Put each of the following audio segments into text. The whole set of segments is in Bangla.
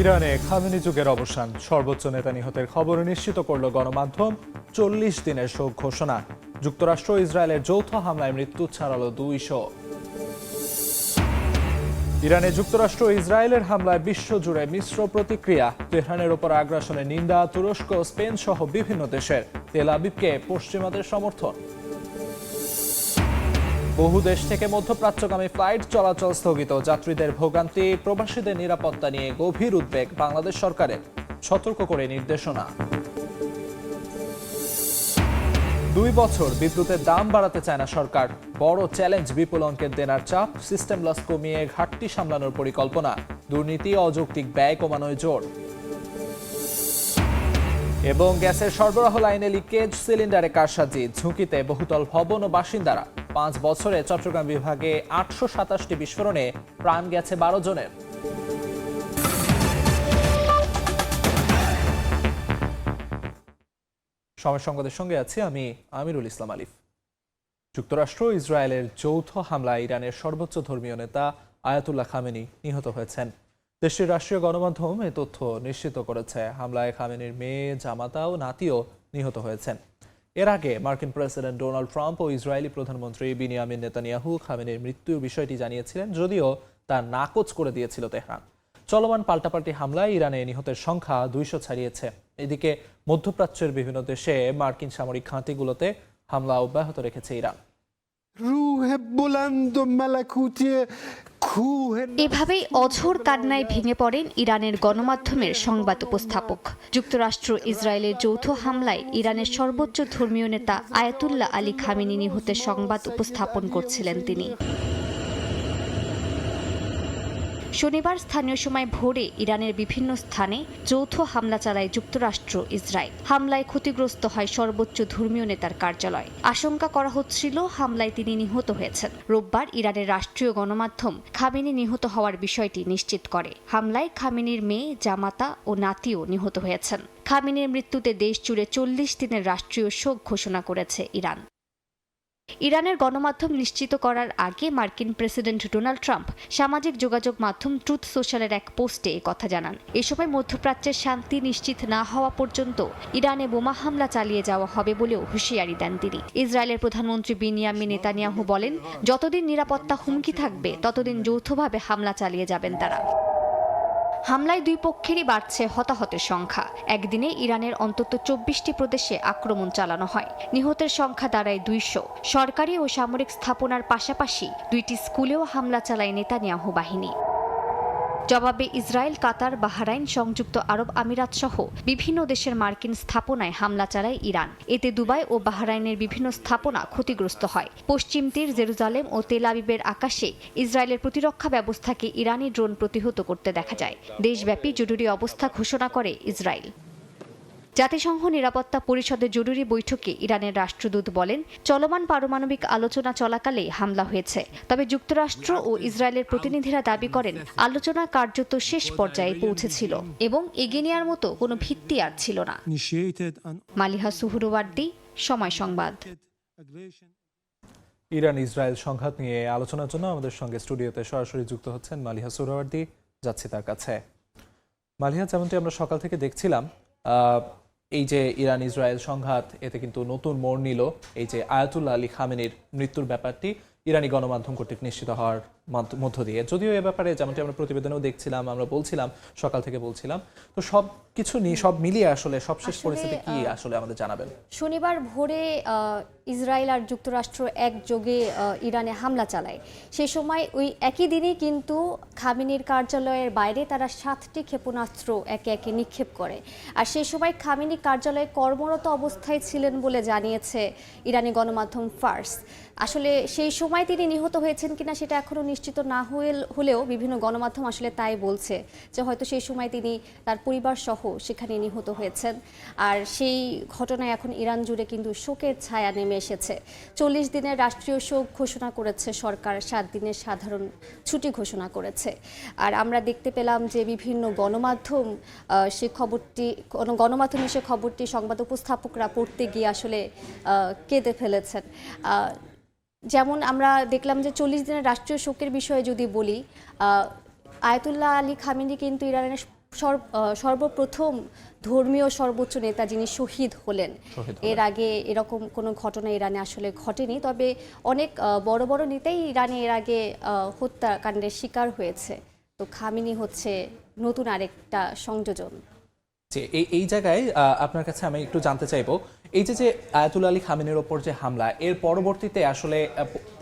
ইরানে খামেনি যুগের অবসান, সর্বোচ্চ নেতা নিহতের খবর নিশ্চিত করল গণমাধ্যম। 40 দিনের শোক ঘোষণা। যুক্তরাষ্ট্র ও ইসরায়েলের যৌথ হামলায় মৃত্যু ছাড়ালো 200। ইরানে যুক্তরাষ্ট্র ও ইসরায়েলের হামলায় বিশ্বজুড়ে মিশ্র প্রতিক্রিয়া। তেহরানের ওপর আগ্রাসনের নিন্দা তুরস্ক, স্পেন সহ বিভিন্ন দেশের। তেল আবিবকে পশ্চিমাদের সমর্থন। বহু দেশ থেকে মধ্যপ্রাচ্যগামী ফ্লাইট চলাচল স্থগিত, যাত্রীদের ভোগান্তি, প্রবাসীদের নিরাপত্তা নিয়ে গভীর উদ্বেগ বাংলাদেশ সরকারের, সতর্ক করে নির্দেশনা। 2 বছর বিদ্যুতের দাম বাড়াতে চায় না সরকার, বড় চ্যালেঞ্জ বিপুল অঙ্কের দেনার চাপ, সিস্টেম লস কমিয়ে ঘাটতি সামলানোর পরিকল্পনা, দুর্নীতি অযৌক্তিক ব্যয় কমানোয় জোর। এবং গ্যাসের সরবরাহ লাইনে লিকেজ, সিলিন্ডারে কারসাজি, ঝুঁকিতে বহুতল ভবন ও বাসিন্দারা। 5 বছরে চট্টগ্রাম বিভাগে 827টি বিস্ফোরণে প্রাণ গেছে 12 জনের। সময় সংবাদের সঙ্গে আছি আমি আমিরুল ইসলাম আলিফ। যুক্তরাষ্ট্র ও ইসরায়েলের যৌথ হামলায় ইরানের সর্বোচ্চ ধর্মীয় নেতা আয়াতুল্লাহ খামেনি নিহত হয়েছেন। দেশটির রাষ্ট্রীয় গণমাধ্যম এ তথ্য নিশ্চিত করেছে। হামলায় খামেনির মেয়ে, জামাতা ও নাতিও নিহত হয়েছেন। এর আগে মার্কিন প্রেসিডেন্ট ডোনাল্ড ট্রাম্প ও ইসরায়েলি প্রধানমন্ত্রী বিনিয়ামিন নেতানিয়াহু খামেনির মৃত্যুর বিষয়টি জানিয়েছিলেন, যদিও তা নাকচ করে দিয়েছিল তেহরান। চলমান পাল্টাপাল্টি হামলায় ইরানে নিহতের সংখ্যা 200 ছাড়িয়েছে। এদিকে মধ্যপ্রাচ্যের বিভিন্ন দেশে মার্কিন সামরিক ঘাঁটিগুলোতে হামলা অব্যাহত রেখেছে ইরান। এভাবেই অঝোর কান্নায় ভেঙে পড়েন ইরানের গণমাধ্যমের সংবাদ উপস্থাপক। যুক্তরাষ্ট্র ইসরায়েলের যৌথ হামলায় ইরানের সর্বোচ্চ ধর্মীয় নেতা আয়াতুল্লাহ আলী খামেনি নিহতের সংবাদ উপস্থাপন করছিলেন তিনি। শনিবার স্থানীয় সময় ভোরে ইরানের বিভিন্ন স্থানে যৌথ হামলা চালায় যুক্তরাষ্ট্র ইসরায়েল। হামলায় ক্ষতিগ্রস্ত হয় সর্বোচ্চ ধর্মীয় নেতার কার্যালয়। আশঙ্কা করা হচ্ছিল হামলায় তিনি নিহত হয়েছেন। রোববার ইরানের রাষ্ট্রীয় গণমাধ্যম খামেনি নিহত হওয়ার বিষয়টি নিশ্চিত করে। হামলায় খামেনির মেয়ে, জামাতা ও নাতিও নিহত হয়েছেন। খামেনির মৃত্যুতে দেশ জুড়ে 40 দিনের রাষ্ট্রীয় শোক ঘোষণা করেছে ইরান। ইরানের গণমাধ্যম নিশ্চিত করার আগে মার্কিন প্রেসিডেন্ট ডোনাল্ড ট্রাম্প সামাজিক যোগাযোগ মাধ্যম ট্রুথ সোশ্যালের এক পোস্টে কথা জানান। এ সময় মধ্যপ্রাচ্যের শান্তি নিশ্চিত না হওয়া পর্যন্ত ইরানে বোমা হামলা চালিয়ে যাওয়া হবে বলেও হুঁশিয়ারি দেন তিনি। ইসরায়েলের প্রধানমন্ত্রী বিনিয়ামিন নেতানিয়াহু বলেন, যতদিন নিরাপত্তা হুমকি থাকবে ততদিন যৌথভাবে হামলা চালিয়ে যাবেন তারা। হামলায় 2 পক্ষেরই বাড়ছে হতাহতের সংখ্যা। একদিনে ইরানের অন্তত 24টি প্রদেশে আক্রমণ চালানো হয়। নিহতের সংখ্যা দাঁড়ায় 200। সরকারি ও সামরিক স্থাপনার পাশাপাশি 2টি স্কুলেও হামলা চালায় নেতানিয়াহু বাহিনী। জবাবে ইসরায়েল, কাতার, বাহরাইন, সংযুক্ত আরব আমিরাত সহ বিভিন্ন দেশের মার্কিন স্থাপনায় হামলা চালায় ইরান। এতে দুবাই ও বাহরাইনের বিভিন্ন স্থাপনা ক্ষতিগ্রস্ত হয়। পশ্চিম তীর, জেরুজালেম ও তেল আবিবের আকাশে ইসরায়েলের প্রতিরক্ষা ব্যবস্থাকে ইরানি ড্রোন প্রতিহত করতে দেখা যায়। দেশব্যাপী জরুরি অবস্থা ঘোষণা করে ইসরায়েল। জাতিসংঘ নিরাপত্তা পরিষদের জরুরি বৈঠকে ইরানের রাষ্ট্রদূত বলেন, চলমান পারমাণবিক আলোচনা চলাকালে হামলা হয়েছে। তবে যুক্তরাষ্ট্র ও ইসরায়েলের প্রতিনিধিরা দাবি করেন, আলোচনা কার্যত শেষ পর্যায়ে পৌঁছেছিল এবং এগিয়ে নেওয়ার মতো কোনো ভিত্তি আর ছিল না। মালিহা সুহরওয়ার্দী, সময় সংবাদ। ইরান ইসরায়েল সংঘাত নিয়ে আলোচনার জন্য আমাদের সঙ্গে স্টুডিওতে সরাসরি যুক্ত হচ্ছেন মালিহা সুহরওয়ার্দী। যাচ্ছি তার কাছে। মালিহা, যেমনটি আমরা সকাল থেকে দেখছিলাম, এই যে ইরান ইসরায়েল সংঘাত, এতে কিন্তু নতুন মোড় নিল এই যে আয়াতুল্লাহ আলী খামেনির মৃত্যুর ব্যাপারটি ইরানি গণমাধ্যম কর্তৃক নিশ্চিত হওয়ার মধ্য দিয়ে। যদিও এ ব্যাপারে যেমনটি আমরা প্রতিবেদনেও দেখছিলাম, আমরা বলছিলাম, সকাল থেকে বলছিলাম, তো সব কিছু নিয়ে সব মিলিয়ে আসলে সবশেষ পরিস্থিতি কি আসলে আমাদের জানাবেন। শনিবার ভোরে ইসরায়েল আর যুক্তরাষ্ট্র একযোগে ইরানে হামলা চালায়। সেই সময় ওই একই দিনই কিন্তু খামেনির কার্যালয়ের বাইরে তারা 7টি ক্ষেপণাস্ত্র একে একে নিক্ষেপ করে। আর সেই সময় খামেনি কার্যালয়ে কর্মরত অবস্থায় ছিলেন বলে জানিয়েছে ইরানি গণমাধ্যম ফার্স। আসলে সেই সময় তিনি নিহত হয়েছেন কিনা সেটা এখনো নিশ্চিত না হলেও বিভিন্ন গণমাধ্যম আসলে তাই বলছে যে হয়তো সেই সময় তিনি তার পরিবার সহ সেখানে নিহত হয়েছেন। আর সেই ঘটনায় এখন ইরান জুড়ে কিন্তু শোকের ছায়া নেমে এসেছে। 40 দিনের রাষ্ট্রীয় শোক ঘোষণা করেছে সরকার, 7 দিনের সাধারণ ছুটি ঘোষণা করেছে। আর আমরা দেখতে পেলাম যে বিভিন্ন গণমাধ্যমে সে খবরটি সংবাদ উপস্থাপকরা পড়তে গিয়ে আসলে কেঁদে ফেলেছেন। যেমন আমরা দেখলাম যে 40 দিনের রাষ্ট্রীয় শোকের বিষয়ে যদি বলি, আয়াতুল্লাহ আলী খামেনি কিন্তু ইরানের সর্বপ্রথম ধর্মীয় সর্বোচ্চ নেতা যিনি শহীদ হলেন। শহীদ এর আগে এরকম কোনো ঘটনা ইরানে আসলে ঘটেনি, তবে অনেক বড় বড় নেতাই ইরানে এর আগে হত্যাকাণ্ডের শিকার হয়েছে। তো খামেনি হচ্ছে নতুন আরেকটা সংযোজন। যে এই জায়গায় আপনার কাছে আমি একটু জানতে চাইবো, এই যে আয়াতুল্লাহ আলী খামেনির ওপর যে হামলা, এর পরবর্তীতে আসলে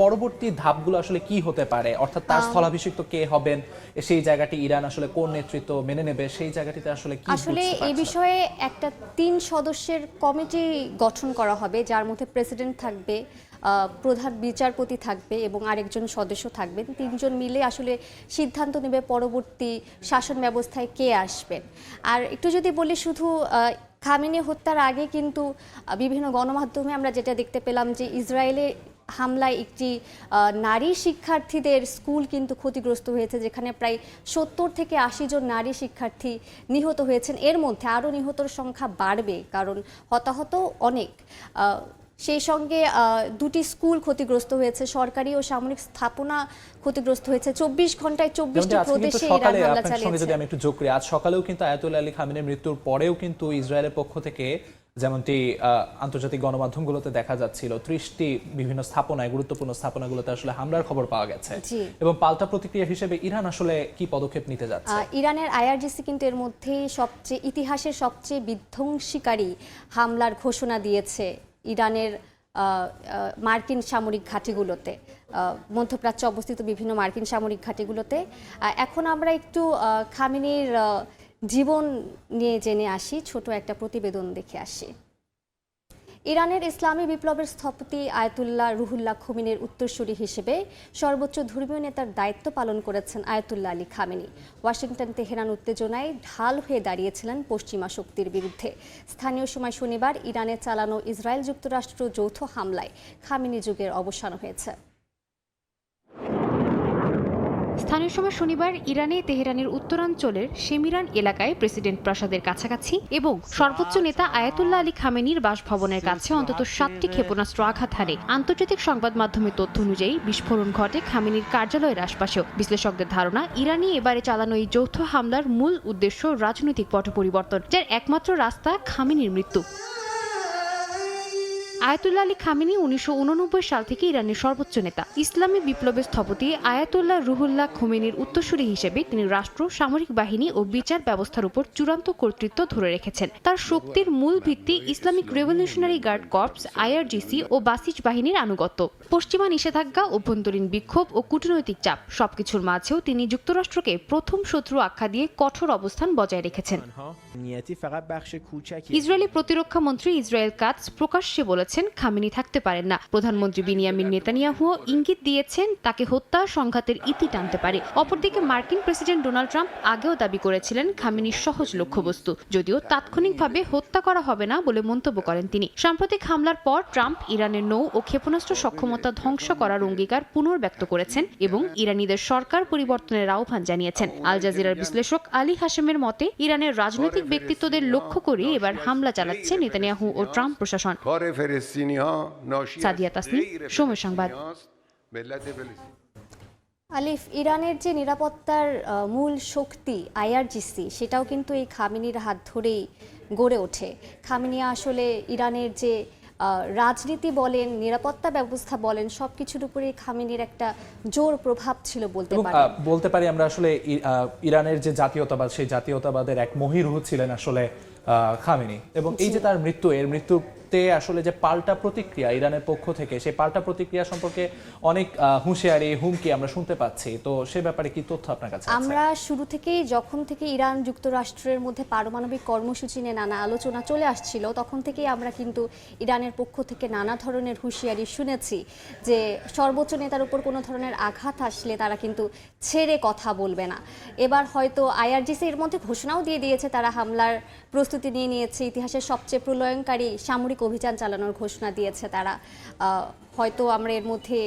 পরবর্তী ধাপগুলো আসলে কি হতে পারে, অর্থাৎ তার স্থলাভিষিক্ত কে হবেন, সেই জায়গাটি ইরান আসলে কোন নেতৃত্ব মেনে নেবে, সেই জায়গাটিতে আসলে কি আসলে এই বিষয়ে একটা 3 সদস্যের কমিটি গঠন করা হবে, যার মধ্যে প্রেসিডেন্ট থাকবে, প্রধান বিচারপতি থাকবে এবং আরেকজন সদস্য থাকবেন। 3 জন মিলে আসলে সিদ্ধান্ত নেবে পরবর্তী শাসন ব্যবস্থায় কে আসবেন। আর একটু যদি বলি, শুধু খামেনি হত্যার আগে কিন্তু বিভিন্ন গণমাধ্যমে আমরা যেটা দেখতে পেলাম যে ইসরায়েলে হামলায় একটি নারী শিক্ষার্থীদের স্কুল কিন্তু ক্ষতিগ্রস্ত হয়েছে, যেখানে প্রায় 70 থেকে 80 জন নারী শিক্ষার্থী নিহত হয়েছেন। এর মধ্যে আরও নিহতর সংখ্যা বাড়বে, কারণ হতাহত অনেক। সেই সঙ্গে 2টি স্কুল ক্ষতিগ্রস্ত হয়েছে, সরকারি ও সামরিক স্থাপনা ক্ষতিগ্রস্ত হয়েছে। 24 ঘন্টায় 24টি প্রদেশে ইরান হামলা চালিয়েছে। যদি আমি একটু যোগ করি, আজ সকালেও কিন্তু আয়াতুল্লাহ আলী খামেনির মৃত্যুর পরেও কিন্তু ইসরায়েলের পক্ষ থেকে, যেমনটি আন্তর্জাতিক গণমাধ্যমগুলোতে দেখা যাচ্ছিল, 30টি বিভিন্ন স্থাপনায়, গুরুত্বপূর্ণ স্থাপনাগুলোতে আসলে হামলার খবর পাওয়া গেছে। এবং পাল্টা প্রতিক্রিয়া হিসেবে ইরান আসলে কি পদক্ষেপ নিতে যাচ্ছে? ইরানের আইআরজিসি কিন্তু এর মধ্যে ইতিহাসের সবচেয়ে বিধ্বংসীকারী হামলার ঘোষণা দিয়েছে ইরানের মার্কিন সামরিক ঘাঁটিগুলোতে, মধ্যপ্রাচ্যে অবস্থিত বিভিন্ন মার্কিন সামরিক ঘাঁটিগুলোতে। এখন আমরা একটু খামেনির জীবন নিয়ে জেনে আসি, ছোট একটা প্রতিবেদন দেখে আসি। ইরানের ইসলামী বিপ্লবের স্থপতি আয়াতুল্লাহ রুহুল্লাহ খোমেনির উত্তরসূরি হিসেবে সর্বোচ্চ ধর্মীয় নেতার দায়িত্ব পালন করেছেন Ayatollah Ali Khamenei. Washington Tehran উত্তেজনায় ঢাল হয়ে দাঁড়িয়েছিলেন পশ্চিমা শক্তির বিরুদ্ধে। স্থানীয় সময় শনিবার ইরানে চালানো ইসরায়েল যুক্তরাষ্ট্র যৌথ হামলায় খামেনি যুগের অবসান হয়েছে। স্থানীয় সময় শনিবার ইরানে তেহরানের উত্তরাঞ্চলের শেমিরান এলাকায় প্রেসিডেন্ট প্রাসাদের কাছাকাছি এবং সর্বোচ্চ নেতা আয়াতুল্লাহ আলী খামেনির বাসভবনের কাছে অন্তত 7টি ক্ষেপণাস্ত্র আঘাত হানে। আন্তর্জাতিক সংবাদ মাধ্যমের তথ্য অনুযায়ী বিস্ফোরণ ঘটে খামেনির কার্যালয়ের আশপাশেও। বিশ্লেষকদের ধারণা, ইরানি এবারে চালানো এই যৌথ হামলার মূল উদ্দেশ্য রাজনৈতিক পট পরিবর্তন, যার একমাত্র রাস্তা খামেনির মৃত্যু। আয়াতুল্লাহ আলী খামেনি 1989 সাল থেকে ইরানের সর্বোচ্চ নেতা। ইসলামী বিপ্লবের স্থপতি আয়াতুল্লাহ রুহুল্লাহ খোমেনির উত্তরসূরি হিসেবে তিনি রাষ্ট্র, সামরিক বাহিনী ও বিচার ব্যবস্থার উপর চূড়ান্ত কর্তৃত্ব ধরে রেখেছেন। তার শক্তির মূল ভিত্তি Islamic revolutionary guard corps, IRGC ও বাসিজ বাহিনীর আনুগত্য। পশ্চিমা নিষেধাজ্ঞা, অভ্যন্তরীণ বিক্ষোভ ও কূটনৈতিক চাপ, সবকিছুর মাঝেও তিনি যুক্তরাষ্ট্রকে প্রথম শত্রু আখ্যা দিয়ে কঠোর অবস্থান বজায় রেখেছেন। ইসরায়েলি প্রতিরক্ষা মন্ত্রী ইসরায়েল কাটজ প্রকাশ্যে বলেছেন খামেনি থাকতে পারেন না। প্রধানমন্ত্রী বিনিয়ামিন নেতানিয়াহুও ইঙ্গিত দিয়েছেন তাকে হত্যা সংঘাতের ইতি টানতে পারে। অপরদিকে মার্কিন প্রেসিডেন্ট ডোনাল্ড ট্রাম্প আগেও দাবি করেছিলেন খামেনির সহজ লক্ষ্যবস্তু, যদিও তাৎক্ষণিকভাবে হত্যা করা হবে না বলে মন্তব্য করেন তিনি। সাম্প্রতিক হামলার পর ট্রাম্প ইরানের নৌ ও ক্ষেপণাস্ত্র সক্ষমতা ধ্বংস করার অঙ্গীকার পুনর্ব্যক্ত করেছেন এবং ইরানিদের সরকার পরিবর্তনের আহ্বান জানিয়েছেন। আল জাজিরার বিশ্লেষক আলী হাশেমের মতে, ইরানের রাজনৈতিক ব্যক্তিত্বদের লক্ষ্য করে এবার হামলা চালাচ্ছে নেতানিয়াহু ও ট্রাম্প প্রশাসন। সাদিয়া তাসনিম, সময় সংবাদ। আলিফ, ইরানের যে নিরাপত্তার মূল শক্তি আইআরজিসি, সেটাও কিন্তু এই খামেনির হাত ধরেই গড়ে ওঠে। খামেনি আসলে ইরানের যে রাজনীতি বলেন, নিরাপত্তা ব্যবস্থা বলেন, সবকিছুর উপরে খামেনির একটা জোর প্রভাব ছিল বলতে পারি আমরা। আসলে ইরানের যে জাতীয়তাবাদ, সেই জাতীয়তাবাদের এক মহিরুহ ছিলেন আসলে খামেনি। এবং এই যে তার মৃত্যু, এর মৃত্যুতে আসলে যে পাল্টা প্রতিক্রিয়া ইরানের পক্ষ থেকে, সেই পাল্টা প্রতিক্রিয়া সম্পর্কে অনেক হুঁশিয়ারি, হুমকি আমরা শুনতে পাচ্ছি। তো সে ব্যাপারে কি তথ্য আপনার কাছে আছে? আমরা শুরু থেকেই, যখন থেকে ইরান যুক্তরাষ্ট্রের মধ্যে পারমাণবিক কর্মসূচি নিয়ে নানা আলোচনা চলে আসছিল, তখন থেকেই আমরা কিন্তু ইরানের পক্ষ থেকে নানা ধরনের হুঁশিয়ারি শুনেছি যে সর্বোচ্চ নেতার উপর কোনো ধরনের আঘাত আসলে তারা কিন্তু ছেড়ে কথা বলবে না। এবার হয়তো আইআরজিসি এর মধ্যে ঘোষণাও দিয়ে দিয়েছে তারা হামলার প্রস্তুতি নিয়ে নিয়েছে। ইতিহাসের সবচেয়ে প্রলয়ঙ্কারী সামরিক অভিযান চালানোর ঘোষণা দিয়েছে তারা। হয়তো আমরা এর মধ্যে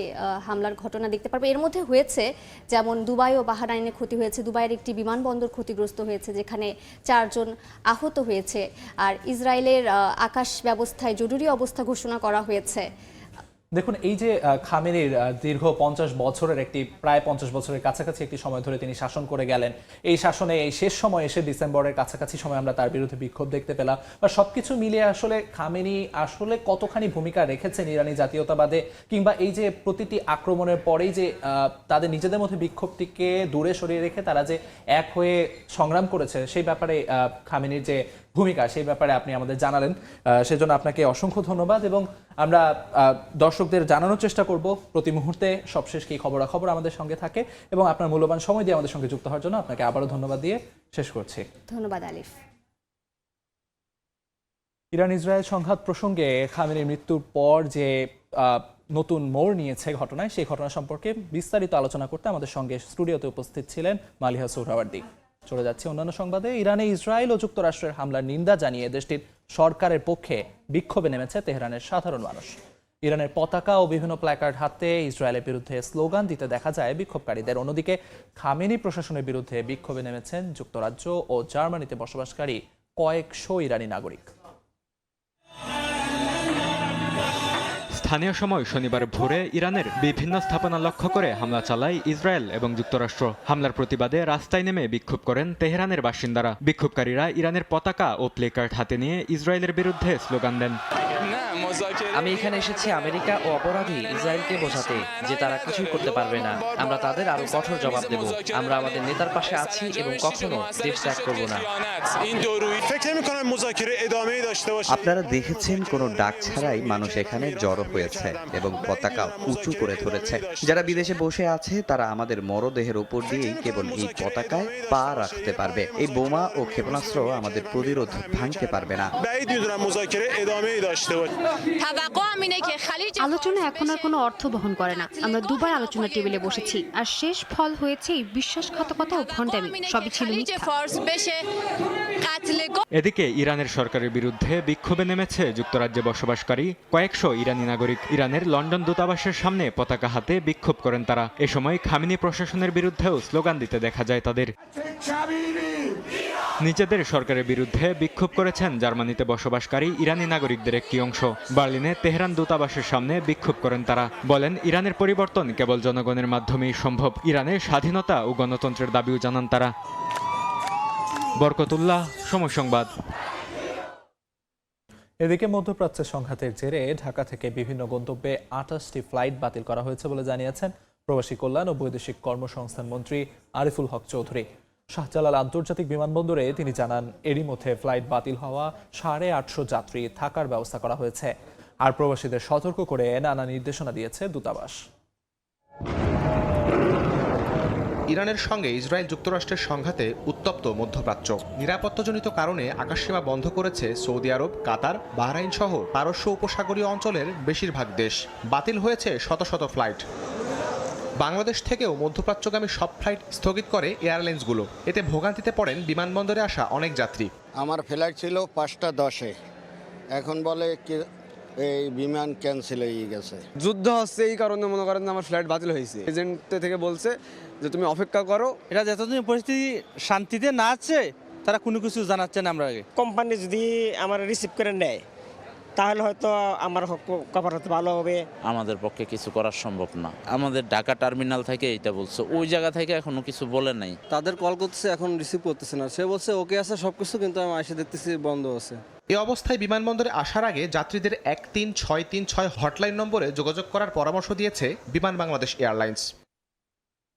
হামলার ঘটনা দেখতে পারবো। এর মধ্যে হয়েছে যেমন দুবাই ও বাহরাইনে ক্ষতি হয়েছে। দুবাইয়ের একটি বিমানবন্দর ক্ষতিগ্রস্ত হয়েছে, যেখানে 4 জন আহত হয়েছে। আর ইসরায়েলের আকাশ ব্যবস্থায় জরুরি অবস্থা ঘোষণা করা হয়েছে। দেখুন, এই যে খামেনির দীর্ঘ 50 বছরের প্রায় 50 বছরের কাছাকাছি একটি সময় ধরে তিনি শাসন করে গেলেন। এই শাসনে এই শেষ সময় এসে ডিসেম্বরের কাছাকাছি সময় আমরা তার বিরুদ্ধে বিক্ষোভ দেখতে পেলাম। বা সবকিছু মিলিয়ে আসলে খামেনি আসলে কতখানি ভূমিকা রেখেছেন ইরানি জাতীয়তাবাদে, কিংবা এই যে প্রতিটি আক্রমণের পরেই যে তাদের নিজেদের মধ্যে বিক্ষোভটিকে দূরে সরিয়ে রেখে তারা যে এক হয়ে সংগ্রাম করেছে, সেই ব্যাপারে খামেনির যে ভূমিকা, সেই ব্যাপারে আপনি আমাদের জানালেন, সেজন্য আপনাকে অসংখ্য ধন্যবাদ। এবং আমরা দর্শকদের জানানোর চেষ্টা করব প্রতি মুহূর্তে সবশেষ কি খবরাখবর আমাদের সঙ্গে থাকে, এবং আপনার মূল্যবান সময় দিয়ে আমাদের সঙ্গে যুক্ত হওয়ার জন্য আপনাকে আবারও ধন্যবাদ দিয়ে শেষ করছি। ধন্যবাদ আলিফ। ইরান ইসরায়েল সংঘাত প্রসঙ্গে খামেনির মৃত্যুর পর যে নতুন মোড় নিয়েছে ঘটনায়, সেই ঘটনা সম্পর্কে বিস্তারিত আলোচনা করতে আমাদের সঙ্গে স্টুডিওতে উপস্থিত ছিলেন মালিহা সোহরাওয়ার্দী। চলে যাচ্ছে অন্যান্য সংবাদে। ইরানে ইসরায়েল ও যুক্তরাষ্ট্রের হামলার নিন্দা জানিয়ে দেশটির সরকারের পক্ষে বিক্ষোভে নেমেছে তেহরানের সাধারণ মানুষ। ইরানের পতাকা ও বিভিন্ন প্ল্যাকার্ড হাতে ইসরায়েলের বিরুদ্ধে স্লোগান দিতে দেখা যায় বিক্ষোভকারীদের। অন্যদিকে খামেনি প্রশাসনের বিরুদ্ধে বিক্ষোভে নেমেছেন যুক্তরাজ্য ও জার্মানিতে বসবাসকারী কয়েকশো ইরানি নাগরিক। স্থানীয় সময় শনিবার ভোরে ইরানের বিভিন্ন স্থাপনা লক্ষ্য করে হামলা চালায় ইসরায়েল এবং যুক্তরাষ্ট্র। হামলার প্রতিবাদে রাস্তায় নেমে বিক্ষোভ করেন তেহরানের বাসিন্দারা। বিক্ষোভকারীরা ইরানের পতাকা ও প্লেকার্ড হাতে নিয়ে ইসরায়েলের বিরুদ্ধে স্লোগান দেন। আমি এখানে এসেছি আমেরিকা ও অপরাধী ইসরায়েলকে বোঝাতে যে তারা কিছুই করতে পারবে না। আমরা তাদের আরো কঠোর জবাব দেব। আমরা আমাদের নেতার পাশে আছি এবং কখনো দেশ ত্যাগ করব না। আপনারা দেখেছেন কোনো ডাক ছাড়াই মানুষ এখানে জড়ো হয়েছে এবং পতাকা উঁচু করে ধরেছে। যারা বিদেশে বসে আছে তারা আমাদের মরদেহের উপর দিয়েই কেবল এই পতাকায় পা রাখতে পারবে। এই বোমা ও ক্ষেপণাস্ত্র আমাদের প্রতিরোধ ভাঙতে পারবে না। আলোচনা এখন আর কোনো অর্থ বহন করে না। আমরা দুবার আলোচনা টেবিলে বসেছি, আর শেষ ফল হয়েছে বিশ্বাসঘাতকতা ও ভণ্ডামি। সবই ছিল মিথ্যা। এদিকে ইরানের সরকারের বিরুদ্ধে বিক্ষোভে নেমেছে যুক্তরাজ্যে বসবাসকারী কয়েকশো ইরানি নাগরিক। ইরানের লন্ডন দূতাবাসের সামনে পতাকা হাতে বিক্ষোভ করেন তারা। এ সময় খামেনি প্রশাসনের বিরুদ্ধেও স্লোগান দিতে দেখা যায় তাদের। নিজেদের সরকারের বিরুদ্ধে বিক্ষোভ করেছেন জার্মানিতে বসবাসকারী ইরানি নাগরিকদের একটি অংশ। বার্লিনে তেহরান দূতাবাসের সামনে বিক্ষোভ করেন তারা। বলেন, ইরানের পরিবর্তন কেবল জনগণের মাধ্যমেই সম্ভব। ইরানের স্বাধীনতা ও গণতন্ত্রের দাবিও জানান তারা। বরকতুল্লাহ, সময় সংবাদ। এদিকে মধ্যপ্রাচ্যের সংঘাতের জেরে ঢাকা থেকে বিভিন্ন গন্তব্যে 28টি ফ্লাইট বাতিল করা হয়েছে বলে জানিয়েছেন প্রবাসী কল্যাণ ও বৈদেশিক কর্মসংস্থান মন্ত্রী আরিফুল হক চৌধুরী। শাহজালাল আন্তর্জাতিক বিমানবন্দরে তিনি জানান, এরই মধ্যে ফ্লাইট বাতিল হওয়া 850 যাত্রী থাকার ব্যবস্থা করা হয়েছে। আর প্রবাসীদের সতর্ক করে নানা নির্দেশনা দিয়েছে দূতাবাস। ইরানের সঙ্গে ইসরায়েল যুক্তরাষ্ট্রের সংঘাতে উত্তপ্ত মধ্যপ্রাচ্য। নিরাপত্তাজনিত কারণে আকাশসীমা বন্ধ করেছে সৌদি আরব, কাতার, বাহরাইন সহ পারস্য উপসাগরীয় অঞ্চলের বেশিরভাগ দেশ। বাতিল হয়েছে শত শত ফ্লাইট। বাংলাদেশ থেকেও মধ্যপ্রাচ্যগামী সব ফ্লাইট স্থগিত করে এয়ারলাইন্সগুলো। এতে ভোগান্তিতে পড়েন বিমানবন্দরে আসা অনেক যাত্রী। আমার ফ্লাইট ছিল 5:10-এ, এখন বলে এই বিমান ক্যান্সেল হয়ে গেছে। যুদ্ধ হচ্ছে, এই কারণে মনে করেন আমার ফ্লাইট বাতিল হয়েছে। এজেন্ট থেকে বলছে যে তুমি অপেক্ষা করো। এটা যতদিন পরিস্থিতি শান্তিতে না আছে তারা কোনো কিছু জানাচ্ছে না। আমরা আগে কোম্পানি যদি আমার রিসিভ করে নেয় তাহলে হয়তো আমার কভার হতে ভালো হবে। আমাদের পক্ষে কিছু করা সম্ভব না। আমাদের ঢাকা টার্মিনাল থেকে এটা বলছে, ওই জায়গা থেকে এখনো কিছু বলে নাই। তাদের কল করতেছে, এখন রিসিভ করতেছে না। সে বলছে ওকে আছে সবকিছু, কিন্তু আমি এসে দেখতেছি বন্ধ আছে। এ অবস্থায় বিমানবন্দরে আসার আগে যাত্রীদের 13636 হটলাইন নম্বরে যোগাযোগ করার পরামর্শ দিয়েছে বিমান বাংলাদেশ এয়ারলাইন্স।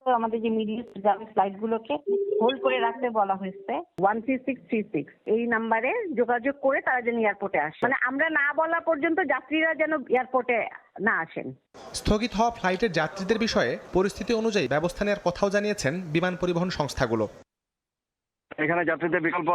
আমাদের যে মিডিয়াম ফ্লাইট গুলোকে হোল্ড করে রাখতে বলা হয়েছে। 13636 এই নাম্বারে যোগাযোগ করে তারা যেন এয়ারপোর্টে আসে, মানে আমরা না বলা পর্যন্ত যাত্রীরা যেন এয়ারপোর্টে না আসেন। স্থগিত হওয়া ফ্লাইটের যাত্রীদের বিষয়ে পরিস্থিতি অনুযায়ী ব্যবস্থা নেওয়ার কথাও জানিয়েছেন বিমান পরিবহন সংস্থাগুলো। এখানে যাত্রীদের বিকল্প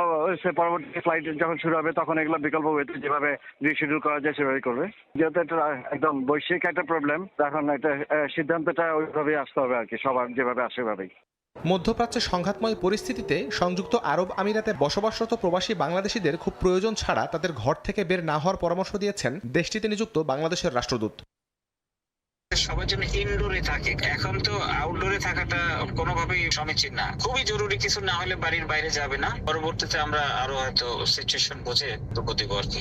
পরবর্তী ফ্লাইট যখন শুরু হবে তখন এগুলো বিকল্প ওয়েতে যেভাবে রিশিডিউল করা যায় সেভাবে করবে। যেহেতু এটা একদম বৈশ্বিক একটা প্রবলেম, এখন এটা সিদ্ধান্তটা ওইভাবেই আসতে হবে আর কি, সবার যেভাবে আসে সেভাবেই। মধ্যপ্রাচ্যের সংঘাতময় পরিস্থিতিতে সংযুক্ত আরব আমিরাতে বসবাসরত প্রবাসী বাংলাদেশিদের খুব প্রয়োজন ছাড়া তাদের ঘর থেকে বের না হওয়ার পরামর্শ দিয়েছেন দেশটিতে নিযুক্ত বাংলাদেশের রাষ্ট্রদূত। সবার জন্য ইনডোরে থাকে, এখন তো আউটডোরে থাকাটা কোনোভাবেই সমীচীন না। খুবই জরুরি কিছু না হলে বাড়ির বাইরে যাবে না। পরবর্তীতে আমরা আরো হয়তো সিচুয়েশন বুঝে দেব আর কি।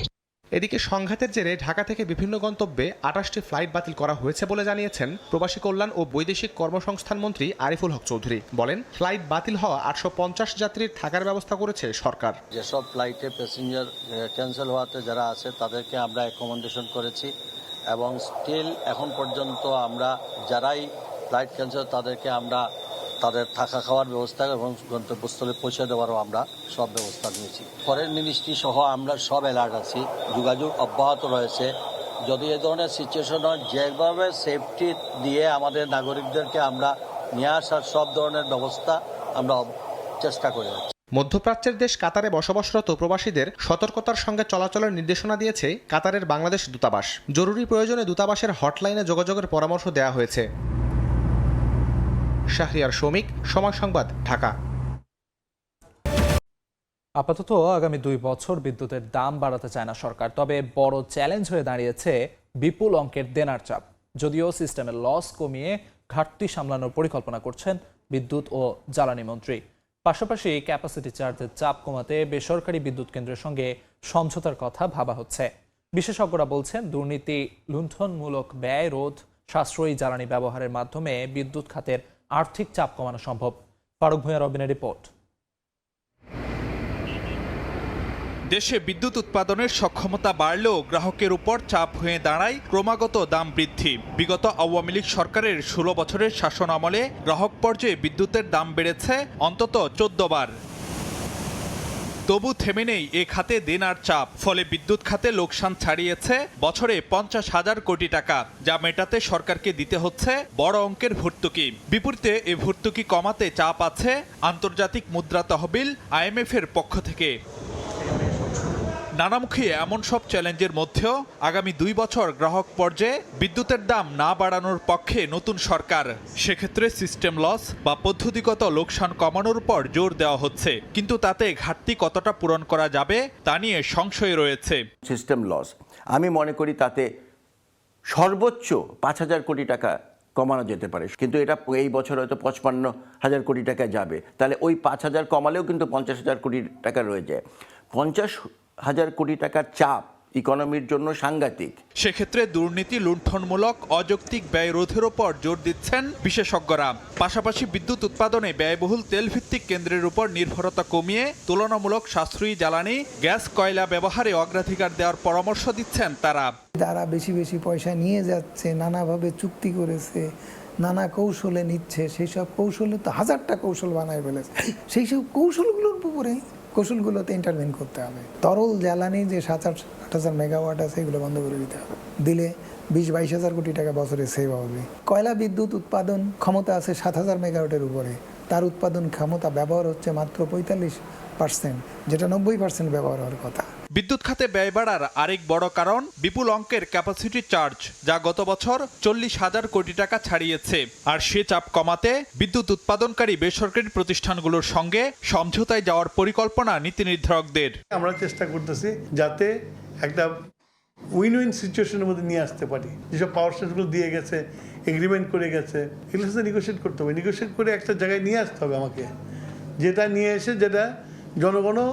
এদিকে সংঘাতের জেরে ঢাকা থেকে বিভিন্ন গন্তব্যে 28টি ফ্লাইট বাতিল করা হয়েছে বলে জানিয়েছেন প্রবাসী কল্যাণ ও বৈদেশিক কর্মসংস্থান মন্ত্রী আরিফুল হক চৌধুরী। বলেন, ফ্লাইট বাতিল হওয়া 850 যাত্রীর থাকার ব্যবস্থা করেছে সরকার। যেসব ফ্লাইটে প্যাসেঞ্জার ক্যান্সেল হওয়াতে যারা আছে তাদেরকে আমরা অ্যাকোমোডেশন করেছি এবং স্টিল এখন পর্যন্ত আমরা যারাই ফ্লাইট ক্যান্সেল তাদেরকে আমরা তাদের থাকা খাওয়ার ব্যবস্থা এবং গন্তব্যস্থলে পৌঁছে দেওয়ারও আমরা সব ব্যবস্থা নিয়েছি। ফরেন মিনিস্ট্রি সহ আমরা সব অ্যালার্ট আছি, যোগাযোগ অব্যাহত রয়েছে। যদি এ ধরনের সিচুয়েশন হয়, যেভাবে সেফটি দিয়ে আমাদের নাগরিকদেরকে আমরা নিয়ে আসার সব ধরনের ব্যবস্থা আমরা চেষ্টা করে যাচ্ছি। মধ্যপ্রাচ্যের দেশ কাতারে বসবাসরত প্রবাসীদের সতর্কতার সঙ্গে চলাচলের নির্দেশনা দিয়েছে কাতারের বাংলাদেশ দূতাবাস। জরুরি প্রয়োজনে দূতাবাসের হটলাইনে যোগাযোগের পরামর্শ দেওয়া হয়েছে। শাহরিয়ার শৌমিক, সময় সংবাদ, ঢাকা। আপাতত আগামী 2 বছর বিদ্যুতের দাম বাড়াতে চায় না সরকার, তবে বড় চ্যালেঞ্জ হয়ে দাঁড়িয়েছে বিপুল অঙ্কের দেনার চাপ। যদিও সিস্টেমের লস কমিয়ে ঘাটতি সামলানোর পরিকল্পনা করছেন বিদ্যুৎ ও জ্বালানি মন্ত্রী। পাশাপাশি ক্যাপাসিটি চার্জের চাপ কমাতে বেসরকারি বিদ্যুৎ কেন্দ্রের সঙ্গে সমঝোতার কথা ভাবা হচ্ছে। বিশেষজ্ঞরা বলছেন, দুর্নীতি, লুণ্ঠনমূলক ব্যয় রোধ, সাশ্রয়ী জ্বালানি ব্যবহারের মাধ্যমে বিদ্যুৎ খাতের আর্থিক চাপ কমানো সম্ভব। ফারুক ভূঁইয়া রবিনের রিপোর্ট। দেশে বিদ্যুৎ উৎপাদনের সক্ষমতা বাড়লেও গ্রাহকের উপর চাপ হয়ে দাঁড়ায় ক্রমাগত দাম বৃদ্ধি। বিগত আওয়ামী লীগ সরকারের 16 বছরের শাসন আমলে গ্রাহক পর্যায়ে বিদ্যুতের দাম বেড়েছে অন্তত 14 বার। তবু থেমে নেই এ খাতে দেনার চাপ। ফলে বিদ্যুৎ খাতে লোকসান ছাড়িয়েছে বছরে 50,000 কোটি টাকা, যা মেটাতে সরকারকে দিতে হচ্ছে বড় অঙ্কের ভর্তুকি। বিপরীতে এ ভর্তুকি কমাতে চাপ আছে আন্তর্জাতিক মুদ্রা তহবিল IMF এর পক্ষ থেকে। নানামুখী এমন সব চ্যালেঞ্জের মধ্যেও আগামী 2 বছর গ্রাহক পর্যায়ে বিদ্যুতের দাম না বাড়ানোর পক্ষে নতুন সরকার। সেক্ষেত্রে সিস্টেম লস বা পদ্ধতিগত লোকসান কমানোর উপর জোর দেওয়া হচ্ছে, কিন্তু তাতে ঘাটতি কতটা পূরণ করা যাবে তা নিয়ে সংশয় রয়েছে। সিস্টেম লস আমি মনে করি তাতে সর্বোচ্চ 5,000 কোটি টাকা কমানো যেতে পারে, কিন্তু এটা এই বছর হয়তো 55,000 কোটি টাকা যাবে। তাহলে ওই 5,000 কমালেও কিন্তু 50,000 কোটি টাকা রয়ে যায়। 50,000 কোটি টাকার চাপ ইকোনমির জন্য সাংঘাতিক। সেক্ষেত্রে দুর্নীতি, লুণ্ঠনমূলক অযৌক্তিক ব্যয় রোধের ওপর জোর দিচ্ছেন বিশেষজ্ঞরা। পাশাপাশি বিদ্যুৎ উৎপাদনে ব্যয়বহুল তেলভিত্তিক কেন্দ্রের উপর নির্ভরতা কমিয়ে তুলনামূলক সাশ্রয়ী জ্বালানি, গ্যাস, কয়লা ব্যবহারে অগ্রাধিকার দেওয়ার পরামর্শ দিচ্ছেন তারা। তারা বেশি বেশি পয়সা নিয়ে যাচ্ছে, নানাভাবে চুক্তি করেছে, নানা কৌশলে নিচ্ছে, সেই সব কৌশলে তো 1000টা কৌশল বানায় ফেলেছে। সেই সব কৌশলগুলোর উপরে কৌশলগুলোতে ইন্টারভেন করতে হবে। তরল জ্বালানি যে 7,000-8,000 মেগাওয়াট আছে, এগুলো বন্ধ করে দিতে হবে। দিলে 20-22,000 কোটি টাকা বছরে সেভ হবে। কয়লা বিদ্যুৎ উৎপাদন ক্ষমতা আছে 7,000 মেগাওয়াটের উপরে, তার উৎপাদন ক্ষমতা ব্যবহার হচ্ছে মাত্র 45%, যেটা 90% ব্যবহার হওয়ার কথা। বিদ্যুৎ খাতে ব্যয় বাড়ার আরেক বড় কারণ বিপুল অঙ্কের ক্যাপাসিটি চার্জ, যা গত বছর 40,000 কোটি টাকা ছাড়িয়েছে। আর সে চাপ কমাতে বিদ্যুৎ উৎপাদনকারী বেসরকারি প্রতিষ্ঠানগুলোর সঙ্গে সমঝোতায় যাওয়ার পরিকল্পনা নীতি নির্ধারকদের। আমরা চেষ্টা করতেছি যাতে একটা উইন উইন সিচুয়েশনের মধ্যে নিয়ে আসতে পারি। যেসব পাওয়ার স্টেশনগুলো দিয়ে গেছে, এগ্রিমেন্ট করে গেছে, এগুলোর সাথে নেগোশিয়েট করতে হবে। নেগোশিয়েট করে একটা জায়গায় নিয়ে আসতে হবে আমাকে, যেটা নিয়ে এসে যেটা জনগণও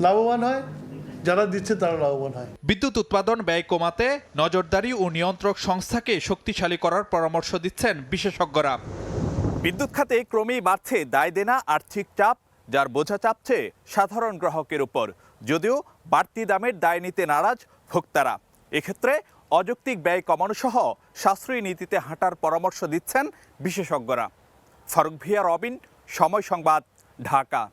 লাভবান হয়, যারা দিচ্ছে তারা লাভবান হয়। বিদ্যুৎ উৎপাদন ব্যয় কমাতে নজরদারি ও নিয়ন্ত্রক সংস্থাকে শক্তিশালী করার পরামর্শ দিচ্ছেন বিশেষজ্ঞরা। বিদ্যুৎ খাতে ক্রমেই বাড়ছে দায় দেনা, আর্থিক চাপ, যার বোঝা চাপছে সাধারণ গ্রাহকের উপর। যদিও বাড়তি দামের দায় নিতে নারাজ ভোক্তারা। এক্ষেত্রে অযৌক্তিক ব্যয় কমানো সহ সাশ্রয়ী নীতিতে হাঁটার পরামর্শ দিচ্ছেন বিশেষজ্ঞরা। ফারুক ভূঁইয়া, রবিন, সময় সংবাদ, ঢাকা।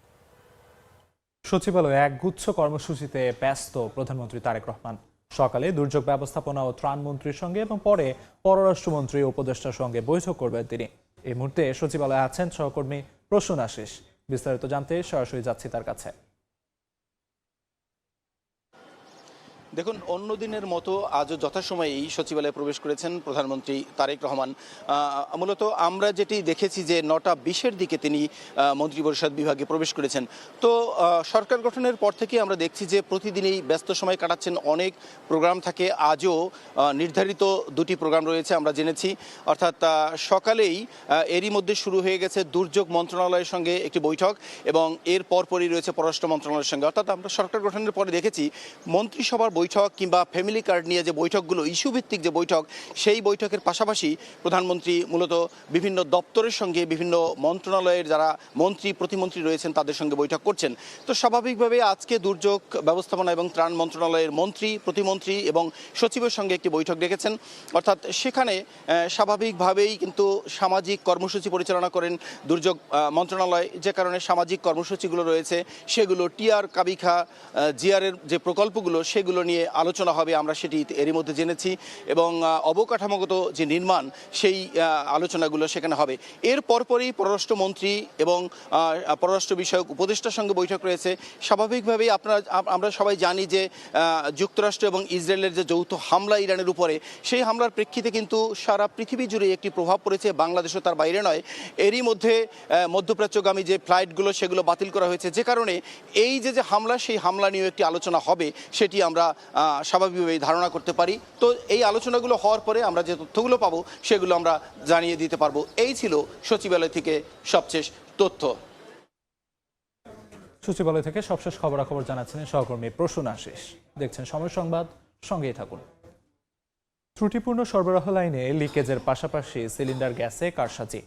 সচিবালয়ে একগুচ্ছ কর্মসূচিতে ব্যস্ত প্রধানমন্ত্রী তারেক রহমান। সকালে দুর্যোগ ব্যবস্থাপনা ও ত্রাণ মন্ত্রীর সঙ্গে এবং পরে পররাষ্ট্রমন্ত্রী ও উপদেষ্টার সঙ্গে বৈঠক করবেন তিনি। এই মুহূর্তে সচিবালয়ে আছেন সহকর্মী প্রসূন আশিস। বিস্তারিত জানতে সরাসরি যাচ্ছি তার কাছে। দেখুন, অন্য দিনের মতো আজও যথাসময়েই সচিবালয়ে প্রবেশ করেছেন প্রধানমন্ত্রী তারেক রহমান। মূলত আমরা যেটি দেখেছি যে 9:20-এর দিকে তিনি মন্ত্রিপরিষদ বিভাগে প্রবেশ করেছেন। তো সরকার গঠনের পর থেকে আমরা দেখছি যে প্রতিদিনই ব্যস্ত সময় কাটাচ্ছেন, অনেক প্রোগ্রাম থাকে। আজও নির্ধারিত 2টি প্রোগ্রাম রয়েছে আমরা জেনেছি। অর্থাৎ সকালেই এরই মধ্যে শুরু হয়ে গেছে দুর্যোগ মন্ত্রণালয়ের সঙ্গে একটি বৈঠক, এবং এর পরপরই রয়েছে পররাষ্ট্র মন্ত্রণালয়ের সঙ্গে। অর্থাৎ আমরা সরকার গঠনের পরে দেখেছি মন্ত্রিসভার বৈঠক কিংবা ফ্যামিলি কার্ড নিয়ে যে বৈঠকগুলো, ইস্যু ভিত্তিক যে বৈঠক, সেই বৈঠকের পাশাপাশি প্রধানমন্ত্রী মূলত বিভিন্ন দপ্তরের সঙ্গে বিভিন্ন মন্ত্রণালয়ের যারা মন্ত্রী প্রতিমন্ত্রী রয়েছেন তাদের সঙ্গে বৈঠক করছেন। তো স্বাভাবিকভাবে আজকে দুর্যোগ ব্যবস্থাপনা এবং ত্রাণ মন্ত্রণালয়ের মন্ত্রী প্রতিমন্ত্রী এবং সচিবের সঙ্গে একটি বৈঠক ডেকেছেন। অর্থাৎ সেখানে স্বাভাবিকভাবেই কিন্তু সামাজিক কর্মসূচি পরিচালনা করেন দুর্যোগ মন্ত্রণালয়, যে কারণে সামাজিক কর্মসূচিগুলো রয়েছে সেগুলো টিআর কাবিখা জিআরের যে প্রকল্পগুলো সেগুলো নিয়ে আলোচনা হবে, আমরা সেটি এরই মধ্যে জেনেছি, এবং অবকাঠামোগত যে নির্মাণ সেই আলোচনাগুলো সেখানে হবে। এর পরপরই পররাষ্ট্রমন্ত্রী এবং পররাষ্ট্র বিষয়ক উপদেষ্টার সঙ্গে বৈঠক রয়েছে। স্বাভাবিকভাবেই আমরা সবাই জানি যে যুক্তরাষ্ট্র এবং ইসরায়েলের যে যৌথ হামলা ইরানের উপরে, সেই হামলার প্রেক্ষিতে কিন্তু সারা পৃথিবী জুড়ে একটি প্রভাব পড়েছে, বাংলাদেশও তার বাইরে নয়। এরই মধ্যে মধ্যপ্রাচ্যগামী যে ফ্লাইটগুলো সেগুলো বাতিল করা হয়েছে, যে কারণে এই যে হামলা, সেই হামলা নিয়েও একটি আলোচনা হবে সেটি আমরা স্বাভাবিকভাবেই ধারণা করতে পারি। তো এই আলোচনাগুলো হওয়ার পরে আমরা যে তথ্যগুলো পাবো সেগুলো আমরা জানিয়ে দিতে পারবো। এই ছিল সচিবালয় থেকে সবশেষ তথ্য। সচিবালয় থেকে সবশেষ খবরাখবর জানাচ্ছিলেন সহকর্মী প্রসূন আশিস। দেখছেন সময় সংবাদ, সঙ্গেই থাকুন। ত্রুটিপূর্ণ সরবরাহ লাইনে লিকেজের পাশাপাশি সিলিন্ডার গ্যাসে কারসাজি,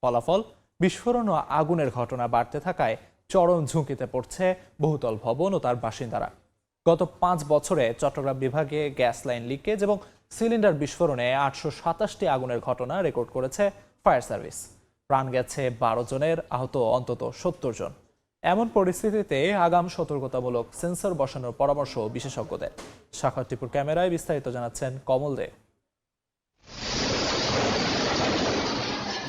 ফলাফল বিস্ফোরণ ও আগুনের ঘটনা বাড়তে থাকায় চরম ঝুঁকিতে পড়ছে বহুতল ভবন ও তার বাসিন্দারা। গত 5 বছরে চট্টগ্রাম বিভাগে গ্যাস লাইন লিকেজ এবং সিলিন্ডার বিস্ফোরণে 827টি আগুনের ঘটনা রেকর্ড করেছে ফায়ার সার্ভিস। প্রাণ গেছে 12 জনের, আহত অন্তত 70 জন। এমন পরিস্থিতিতে আগাম সতর্কতামূলক সেন্সর বসানোর পরামর্শ বিশেষজ্ঞদের। সাক্ষাৎপুর ক্যামেরায় বিস্তারিত জানাচ্ছেন কমল দে।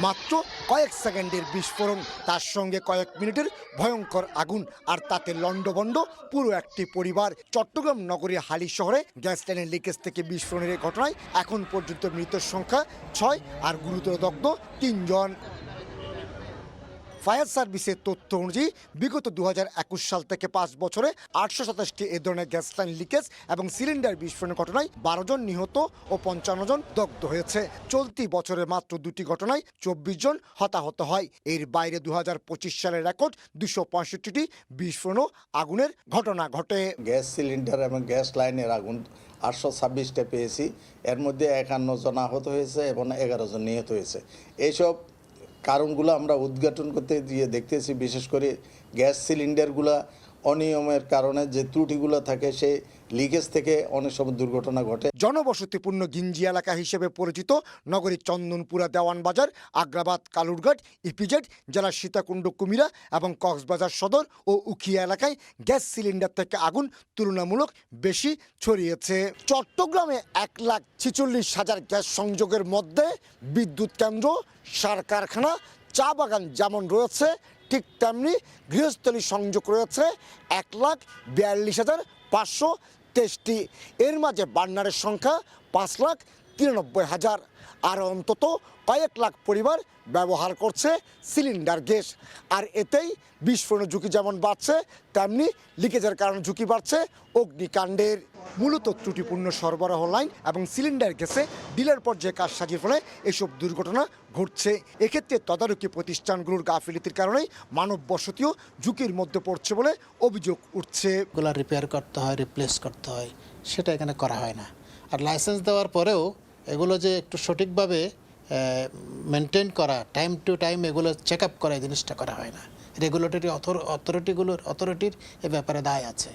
মাত্র কয়েক সেকেন্ডের বিস্ফোরণ, তার সঙ্গে কয়েক মিনিটের ভয়ঙ্কর আগুন, আর তাতে লণ্ডভণ্ড পুরো একটি পরিবার। চট্টগ্রাম নগরীর হালি শহরে গ্যাস লাইনের লিকেজ থেকে বিস্ফোরণের ঘটনায় এখন পর্যন্ত মৃতের সংখ্যা 6 আর গুরুতর দগ্ধ 3 জন। ফায়ার সার্ভিসের তথ্য অনুযায়ী বিগত 2021 সাল থেকে 5 বছরে 827টি এ ধরনের গ্যাস লাইন লিকেজ এবং সিলিন্ডার বিস্ফোরণের ঘটনায় 12 জন নিহত ও 55 জন দগ্ধ হয়েছে। চলতি বছরে মাত্র 2টি ঘটনায় 24 জন হতাহত হয়। এর বাইরে 2025 সালের রেকর্ড 265টি বিস্ফোরণ ও আগুনের ঘটনা ঘটে। গ্যাস সিলিন্ডার এবং গ্যাস লাইনের আগুন 826টা পেয়েছি, এর মধ্যে 51 জন আহত হয়েছে এবং 11 জন নিহত হয়েছে। এইসব কারণগুলো আমরা উদ্ঘাটন করতে গিয়ে দেখতেছি, বিশেষ করে গ্যাস সিলিন্ডারগুলো অনিয়মের কারণে যে ত্রুটিগুলো থাকে সেই লিকেজ থেকে অনেক সময় দুর্ঘটনা ঘটে। জনবসতিপূর্ণ ঘিঞ্জি এলাকা হিসেবে পরিচিত নগরীর চন্দনপুরা, দেওয়ানবাজার, আগ্রাবাদ, কালুরঘাট, ইপিজেড জেলার সীতাকুণ্ড, কুমিরা এবং কক্সবাজার সদর ও উখিয়া এলাকায় গ্যাস সিলিন্ডার থেকে আগুন তুলনামূলক বেশি ছড়িয়েছে। চট্টগ্রামে 1,46,000 গ্যাস সংযোগের মধ্যে বিদ্যুৎ কেন্দ্র, সার কারখানা, চা বাগান যেমন রয়েছে, ঠিক তেমনি গৃহস্থলী সংযোগ রয়েছে 1,42,523টি। এর মাঝে বার্নারের সংখ্যা 5,93,000। আর অন্তত কয়েক লাখ পরিবার ব্যবহার করছে সিলিন্ডার গ্যাস। আর এতেই বিস্ফোরণের ঝুঁকি যেমন বাড়ছে, তেমনি লিকেজের কারণে ঝুঁকি বাড়ছে অগ্নিকাণ্ডের। মূলত ত্রুটিপূর্ণ সরবরাহ লাইন এবং সিলিন্ডার গ্যাসে ডিলার পর্যায়ে কারসাজির ফলে এসব দুর্ঘটনা ঘটছে। এক্ষেত্রে তদারকি প্রতিষ্ঠানগুলোর গাফিলতির কারণে মানব বসতিও ঝুঁকির মধ্যে পড়ছে বলে অভিযোগ উঠছে। এগুলো রিপেয়ার করতে হয়, রিপ্লেস করতে হয়, সেটা এখানে করা হয় না। আর লাইসেন্স দেওয়ার পরেও এগুলো যে একটু সঠিকভাবে মেনটেন করা, টাইম টু টাইম এগুলো চেক আপ করা, এই জিনিসটা করা হয় না। রেগুলেটরি অথরিটির এ ব্যাপারে দায় আছে,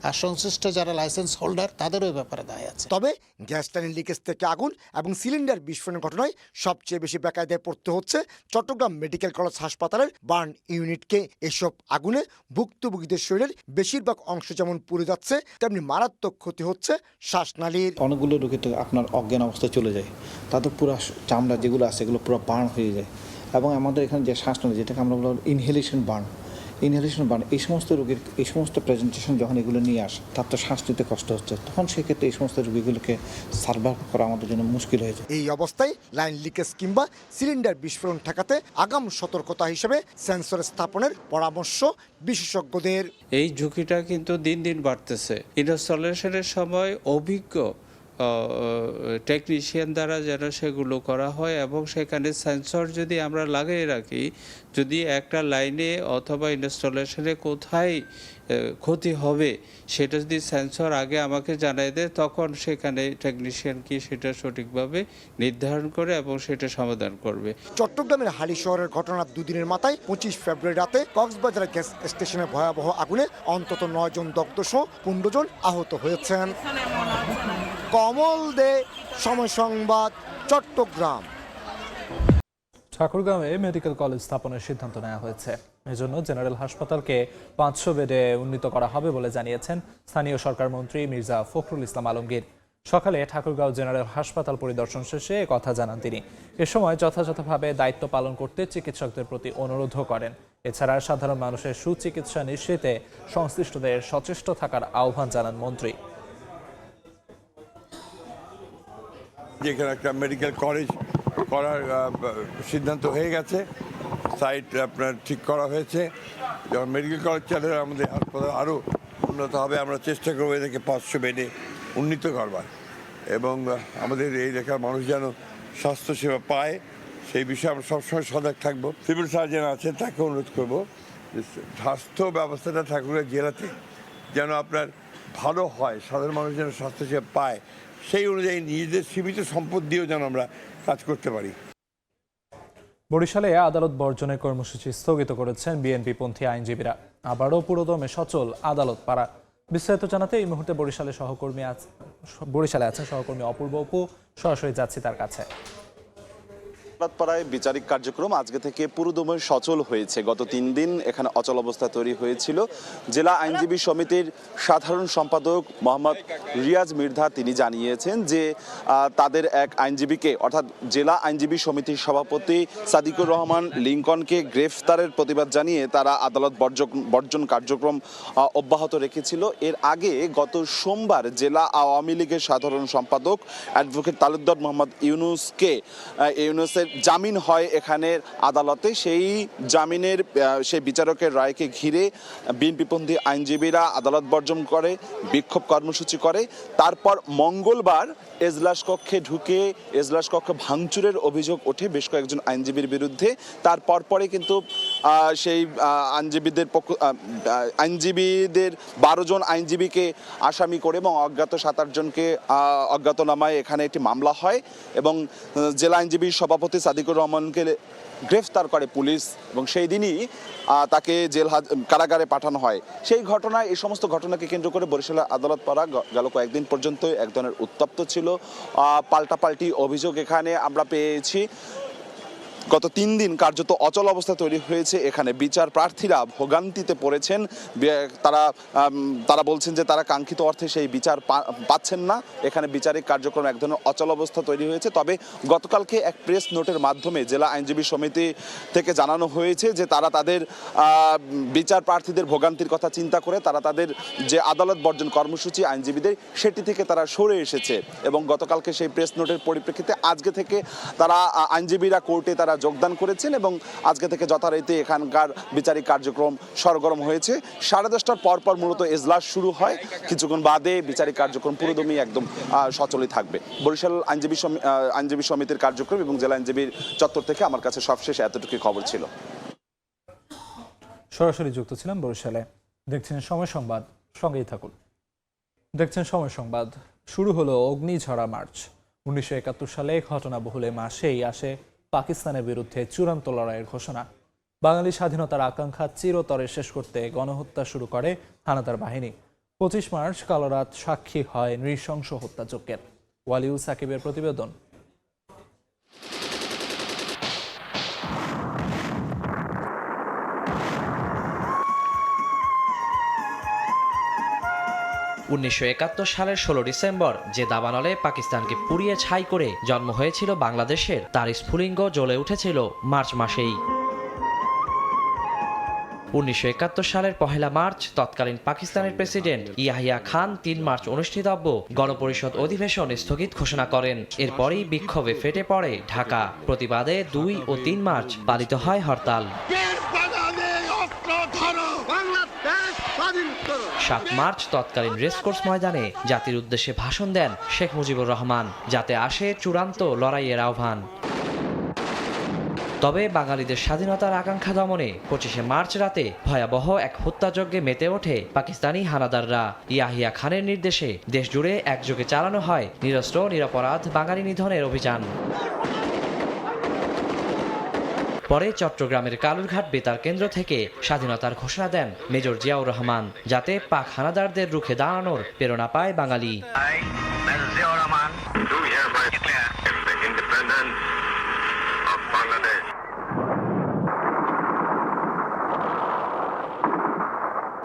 আর সংশ্লিষ্ট যারা লাইসেন্স হোল্ডার তাদেরও এ ব্যাপারে দায় আছে। তবে গ্যাস লাইনের লিকেজ থেকে আগুন এবং সিলিন্ডার বিস্ফোরণের ঘটনায় সবচেয়ে বেশি বেকায়দায় পড়তে হচ্ছে চট্টগ্রাম মেডিকেল কলেজ হাসপাতালের বার্ন ইউনিটকে। এসব আগুনে ভুক্তভোগীদের শরীরের বেশিরভাগ অংশ যেমন পুড়ে যাচ্ছে, তেমনি মারাত্মক ক্ষতি হচ্ছে শ্বাসনালীর। অনেকগুলো রোগী তো আপনার অজ্ঞান অবস্থায় চলে যায়, তাদের পুরো চামড়া যেগুলো আছে এগুলো পুরো বার্ন হয়ে যায়। এবং আমাদের এখানে যে শ্বাসনালী, যেটাকে আমরা বলব ইনহেলেশন বার্ন, এই সমস্ত রোগীর এই সমস্ত প্রেজেন্টেশন যখন এগুলো নিয়ে আসে, তার তো শ্বাস নিতে কষ্ট হচ্ছে, তখন সেক্ষেত্রে এই সমস্ত রোগীগুলোকে সার্ভাইভ করা আমাদের জন্য মুশকিল হয়ে যায়। এই অবস্থায় লাইন লিকেজ কিংবা সিলিন্ডার বিস্ফোরণ ঠেকাতে আগাম সতর্কতা হিসেবে সেন্সর স্থাপনের পরামর্শ বিশেষজ্ঞদের। এই ঝুঁকিটা কিন্তু দিন দিন বাড়তেছে। ইনস্টলেশনের সময় অভিজ্ঞ টেকনিশিয়ান দ্বারা যেন সেগুলো করা হয় এবং সেখানে সেন্সর যদি আমরা লাগিয়ে রাখি, যদি একটা লাইনে অথবা ইনস্টলেশনে কোথায় ক্ষতি হবে সেটা যদি সেন্সর আগে আমাকে জানাই দেয়, তখন সেখানে টেকনিশিয়ান কি সেটা সঠিকভাবে নির্ধারণ করে এবং সেটা সমাধান করবে। চট্টগ্রামের হালি শহরের ঘটনার দুদিনের মাথায় 25 ফেব্রুয়ারি রাতে কক্সবাজার গ্যাস স্টেশনে ভয়াবহ আগুনে অন্তত 9 জন দগ্ধ সহ 15 জন আহত হয়েছেন। কমল দে, সময় সংবাদ, চট্টগ্রাম। ঠাকুরগাঁওয়ে মেডিকেল কলেজ স্থাপনের সিদ্ধান্ত নেওয়া হয়েছে। এজন্য জেনারেল হাসপাতালকে 500 বেডে উন্নীত করা হবে বলে জানিয়েছেন স্থানীয় সরকার মন্ত্রী মির্জা ফখরুল ইসলাম আলমগীর। সকালে ঠাকুরগাঁও জেনারেল হাসপাতাল পরিদর্শন শেষে কথা জানান তিনি। এ সময় যথাযথভাবে দায়িত্ব পালন করতে চিকিৎসকদের প্রতি অনুরোধও করেন। এছাড়া সাধারণ মানুষের সুচিকিৎসা নিশ্চিতে সংশ্লিষ্টদের সচেষ্ট থাকার আহ্বান জানান মন্ত্রী। যেখানে একটা মেডিকেল কলেজ করার সিদ্ধান্ত হয়ে গেছে, সাইট আপনার ঠিক করা হয়েছে। যখন মেডিকেল কলেজ চালে আমাদের হাসপাতাল আরও উন্নত হবে। আমরা চেষ্টা করবো এটাকে 500 বেডে উন্নীত করবার এবং আমাদের এই এলাকার মানুষ যেন স্বাস্থ্যসেবা পায় সেই বিষয়ে আমরা সবসময় সজাগ থাকবো। সিভিল সার্জন আছেন, তাকে অনুরোধ করবো যে স্বাস্থ্য ব্যবস্থাটা ঠাকুরগাঁও জেলাতে যেন আপনার ভালো হয়, সাধারণ মানুষ যেন স্বাস্থ্যসেবা পায়, সেই অনুযায়ী নিজেদের সীমিত সম্পদ দিয়েও যেন আমরা কাজ করতে পারি। বরিশালে আদালত বর্জনের কর্মসূচি স্থগিত করেছেন বিএনপিপন্থী আইনজীবীরা। আবারও পুরোদমে সচল আদালত পাড়া। বিস্তারিত জানাতে এই মুহূর্তে বরিশালে আছেন সহকর্মী অপূর্ব অপু। সরাসরি যাচ্ছি তার কাছে। পাড়ায় বিচারিক কার্যক্রম আজকে থেকে পুরোদমে সচল হয়েছে। গত 3 দিন এখানে অচল অবস্থা তৈরি হয়েছিল। জেলা আইনজীবী সমিতির সাধারণ সম্পাদক মোহাম্মদ রিয়াজ মির্ধা তিনি জানিয়েছেন যে তাদের এক আইনজীবীকে, অর্থাৎ জেলা আইনজীবী সমিতির সভাপতি সাদিকুর রহমান লিঙ্কনকে গ্রেফতারের প্রতিবাদ জানিয়ে তারা আদালত বর্জন কার্যক্রম অব্যাহত রেখেছিল। এর আগে গত সোমবার জেলা আওয়ামী লীগের সাধারণ সম্পাদক অ্যাডভোকেট তালুকদার মোহাম্মদ ইউনুসের জামিন হয় এখানের আদালতে। সেই জামিনের সেই বিচারকের রায়কে ঘিরে বিএনপিপন্থী আইনজীবীরা আদালত বর্জন করে, বিক্ষোভ কর্মসূচি করে। তারপর মঙ্গলবার এজলাস কক্ষে ঢুকে এজলাস কক্ষ ভাঙচুরের অভিযোগ ওঠে বেশ কয়েকজন আইনজীবীর বিরুদ্ধে। তারপর পরে কিন্তু সেই আইনজীবীদের 12 জন আইনজীবীকে আসামি করে এবং অজ্ঞাত 27 জনকে অজ্ঞাতনামায় এখানে একটি মামলা হয় এবং জেলা আইনজীবী সভাপতি সাদিকুর রহমানকে গ্রেফতার করে পুলিশ এবং সেই দিনই তাকে কারাগারে পাঠানো হয়। সেই ঘটনায় এই সমস্ত ঘটনাকে কেন্দ্র করে বরিশালের আদালত পাড়া গেল কয়েকদিন পর্যন্ত এক ধরনের উত্তপ্ত ছিল। পাল্টাপাল্টি অভিযোগ এখানে আমরা পেয়েছি। গত 3 দিন কার্যত অচল অবস্থা তৈরি হয়েছে এখানে। বিচার প্রার্থীরা ভোগান্তিতে পড়েছেন। তারা বলছেন যে তারা কাঙ্ক্ষিত অর্থে সেই বিচার পাচ্ছেন না। এখানে বিচারিক কার্যক্রম এক ধরনের অচল অবস্থা তৈরি হয়েছে। তবে গতকালকে এক প্রেস নোটের মাধ্যমে জেলা আইনজীবী সমিতি থেকে জানানো হয়েছে যে তারা তাদের বিচার প্রার্থীদের ভোগান্তির কথা চিন্তা করে তারা তাদের যে আদালত বর্জন কর্মসূচি আইনজীবীদের সেটি থেকে তারা সরে এসেছে এবং গতকালকে সেই প্রেস নোটের পরিপ্রেক্ষিতে আজকে থেকে তারা আইনজীবীরা কোর্টে তারা যোগদান করেছেন এবং আজকে থেকে যথারীতি এখানকার বিচারিক কার্যক্রম সরগরম হয়েছে। 10:30টার পর মূলত এজলাস শুরু হয়। কিছুক্ষণ বাদে বিচারিক কার্যক্রম পুরোদমই একদম সচলই থাকবে। বরিশাল আইনজীবী সমিতির কার্যক্রম এবং জেলা আইনজীবীর চত্বর থেকে আমার কাছে সবশেষ এতটুকু খবর ছিল। সরাসরি যুক্ত ছিলাম বরিশালে। দেখছেন সময় সংবাদ, সঙ্গেই থাকুন। দেখছেন সময় সংবাদ। শুরু হলো অগ্নিঝরা মার্চ। 1971 সালে ঘটনাবহুল মাসেই আসে পাকিস্তানের বিরুদ্ধে চূড়ান্ত লড়াইয়ের ঘোষণা। বাঙালি স্বাধীনতার আকাঙ্ক্ষা চিরতরে শেষ করতে গণহত্যা শুরু করে হানাদার বাহিনী। 25 মার্চ কালরাত সাক্ষী হয় নৃশংস হত্যাযজ্ঞের। ওয়ালিউল সাকিবের প্রতিবেদন। 1971 সালের 16 ডিসেম্বর যে দাবানলে পাকিস্তানকে পুড়িয়ে ছাই করে জন্ম হয়েছিল বাংলাদেশের, তার স্ফুলিঙ্গ জ্বলে উঠেছিল মার্চ মাসেই। 1971 সালের 1 মার্চ তৎকালীন পাকিস্তানের প্রেসিডেন্ট ইয়াহিয়া খান 3 মার্চ অনুষ্ঠিতব্য গণপরিষদ অধিবেশন স্থগিত ঘোষণা করেন। এরপরই বিক্ষোভে ফেটে পড়ে ঢাকা। প্রতিবাদে 2 ও 3 মার্চ পালিত হয় হরতাল। 7 মার্চ তৎকালীন রেসকোর্স ময়দানে জাতির উদ্দেশ্যে ভাষণ দেন শেখ মুজিবুর রহমান, যাতে আসে চূড়ান্ত লড়াইয়ের আহ্বান। তবে বাঙালিদের স্বাধীনতার আকাঙ্ক্ষা দমনে 25শে মার্চ রাতে ভয়াবহ এক হত্যাযজ্ঞে মেতে ওঠে পাকিস্তানি হানাদাররা। ইয়াহিয়া খানের নির্দেশে দেশজুড়ে একযোগে চালানো হয় নিরস্ত্র নিরপরাধ বাঙালি নিধনের অভিযান। পরে চট্টগ্রামের কালুরঘাট বেতার কেন্দ্র থেকে স্বাধীনতার ঘোষণা দেন মেজর জিয়াউর রহমান, যাতে পাক হানাদারদের রুখে দাঁড়ানোর প্রেরণা পায় বাঙালি।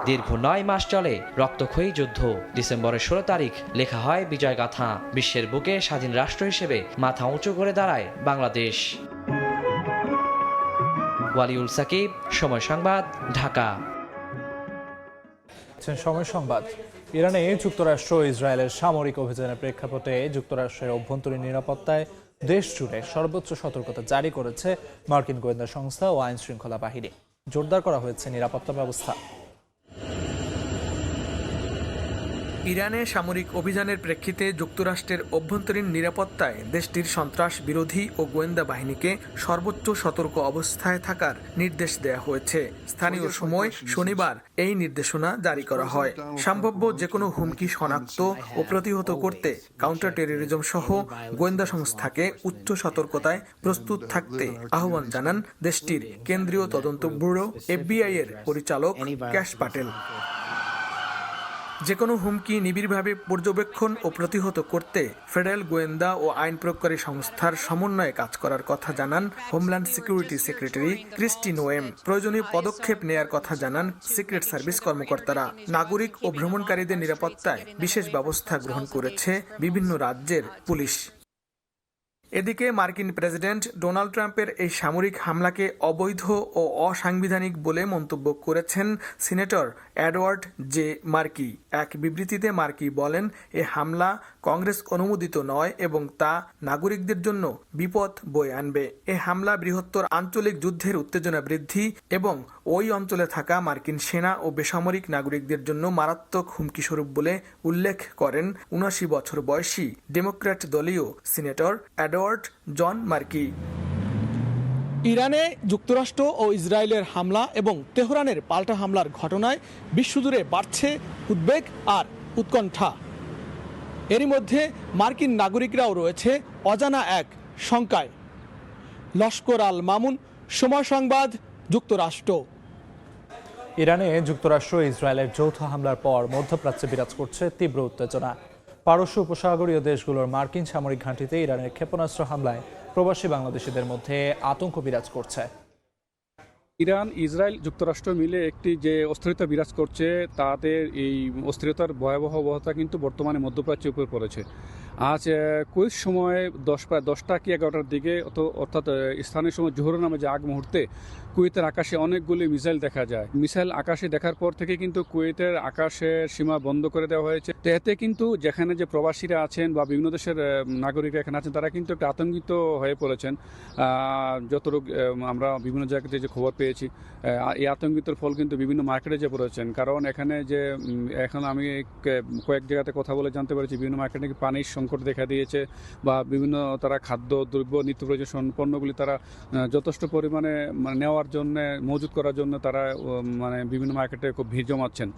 দীর্ঘ 9 মাস চলে রক্তক্ষয়ী যুদ্ধ। ডিসেম্বরের 16 তারিখ লেখা হয় বিজয়গাথা। বিশ্বের বুকে স্বাধীন রাষ্ট্র হিসেবে মাথা উঁচু করে দাঁড়ায় বাংলাদেশ। ওয়ালিউল সাকিব, সময় সংবাদ, ঢাকা। সময় সংবাদ। ইরানে যুক্তরাষ্ট্র ও ইসরায়েলের সামরিক অভিযানের প্রেক্ষাপটে যুক্তরাষ্ট্রের অভ্যন্তরীণ নিরাপত্তায় দেশ জুড়ে সর্বোচ্চ সতর্কতা জারি করেছে মার্কিন গোয়েন্দা সংস্থা ও আইন শৃঙ্খলা বাহিনী। জোরদার করা হয়েছে নিরাপত্তা ব্যবস্থা। ইরানে সামরিক অভিযানের প্রেক্ষিতে যুক্তরাষ্ট্রের অভ্যন্তরীণ নিরাপত্তায় দেশটির সন্ত্রাস বিরোধী ও গোয়েন্দা বাহিনীকে সর্বোচ্চ সতর্ক অবস্থায় থাকার নির্দেশ দেয়া হয়েছে। স্থানীয় সময় শনিবার এই নির্দেশনা জারি করা হয়। সম্ভাব্য যেকোনো হুমকি শনাক্ত ও প্রতিহত করতে কাউন্টার টেররিজম সহ গোয়েন্দা সংস্থাকে উচ্চ সতর্কতায় প্রস্তুত থাকতে আহ্বান জানান দেশটির কেন্দ্রীয় তদন্ত ব্যুরো FBI এর পরিচালক ক্যাশ পাটেল। যেকোনো হুমকি নিবিড়ভাবে পর্যবেক্ষণ ও প্রতিহত করতে ফেডারেল গোয়েন্দা ও আইন প্রয়োগকারী সংস্থার সমন্বয়ে কাজ করার কথা জানান homeland security secretary Kristi Noem. প্রয়োজনীয় পদক্ষেপ নেয়ার কথা জানান সিক্রেট সার্ভিস কর্মকর্তারা। নাগরিক ও ভ্রমণকারীদের নিরাপত্তায় বিশেষ ব্যবস্থা গ্রহণ করেছে বিভিন্ন রাজ্যের পুলিশ। এদিকে মার্কিন প্রেসিডেন্ট ডোনাল্ড ট্রাম্পের এই সামরিক হামলাকে অবৈধ ও অসাংবিধানিক বলে মন্তব্য করেছেন সিনেটর এডওয়ার্ড জে মার্কি। এক বিবৃতিতে মার্কি বলেন, এ হামলা কংগ্রেস অনুমোদিত নয় এবং তা নাগরিকদের জন্য বিপদ বয়ে আনবে। এ হামলা বৃহত্তর আঞ্চলিক যুদ্ধের উত্তেজনা বৃদ্ধি এবং ওই অঞ্চলে থাকা মার্কিন সেনা ও বেসামরিক নাগরিকদের জন্য মারাত্মক হুমকি স্বরূপ বলে উল্লেখ করেন 79 বছর বয়সী ডেমোক্র্যাট দলীয় সিনেটর এডওয়ার্ড জন মার্কি। ইরানে যুক্তরাষ্ট্র ও ইসরায়েলের হামলা এবং তেহরানের পাল্টা হামলার ঘটনায় বিশ্বজুড়ে বাড়ছে উদ্বেগ আর উৎকণ্ঠা। এরই মধ্যে মার্কিন নাগরিকরাও রয়েছে অজানা এক শঙ্কায়। লস্কর আল মামুন, সময় সংবাদ, যুক্তরাষ্ট্র। ইরানে যুক্তরাষ্ট্র ও ইসরায়েলের যৌথ হামলার পর মধ্যপ্রাচ্যে বিরাজ করছে তীব্র উত্তেজনা। পারস্য উপসাগরীয় দেশগুলোর মার্কিন সামরিক ঘাঁটিতে ইরানের ক্ষেপণাস্ত্র হামলায় প্রবাসী বাংলাদেশিদের মধ্যে আতঙ্ক বিরাজ করছে। ইরান, ইসরায়েল, যুক্তরাষ্ট্র মিলে একটি যে অস্থিরতা বিরাজ করছে, তাদের এই অস্থিরতার ভয়াবহ অবস্থা কিন্তু বর্তমানে মধ্যপ্রাচ্যের উপর পড়েছে। আজ কুয়েত সময় প্রায় 10টা কি 11টার দিকে, অর্থাৎ স্থানীয় সময় জোহর নামে যে আগ মুহূর্তে কুয়েতের আকাশে অনেকগুলি মিসাইল দেখা যায়। মিসাইল আকাশে দেখার পর থেকে কিন্তু কুয়েতের আকাশের সীমা বন্ধ করে দেওয়া হয়েছে। তো এতে কিন্তু যেখানে যে প্রবাসীরা আছেন বা বিভিন্ন দেশের নাগরিকরা এখানে আছেন, তারা কিন্তু একটু আতঙ্কিত হয়ে পড়েছেন। যতটুকু আমরা বিভিন্ন জায়গাতে যে খবর পেয়েছি, এই আতঙ্কিতর ফল কিন্তু বিভিন্ন মার্কেটে যে পড়েছেন। কারণ এখানে যে এখন আমি কয়েক জায়গাতে কথা বলে জানতে পেরেছি, বিভিন্ন মার্কেটে নাকি পানির সংকট দেখা দিয়েছে বা বিভিন্ন তারা খাদ্য দ্রব্য নিত্য প্রয়োজন পণ্যগুলি তারা যথেষ্ট পরিমাণে নেওয়ার জন্য মজুত করার জন্য তারা বিভিন্ন মার্কেটে খুব ভিড় জমাচ্ছেন।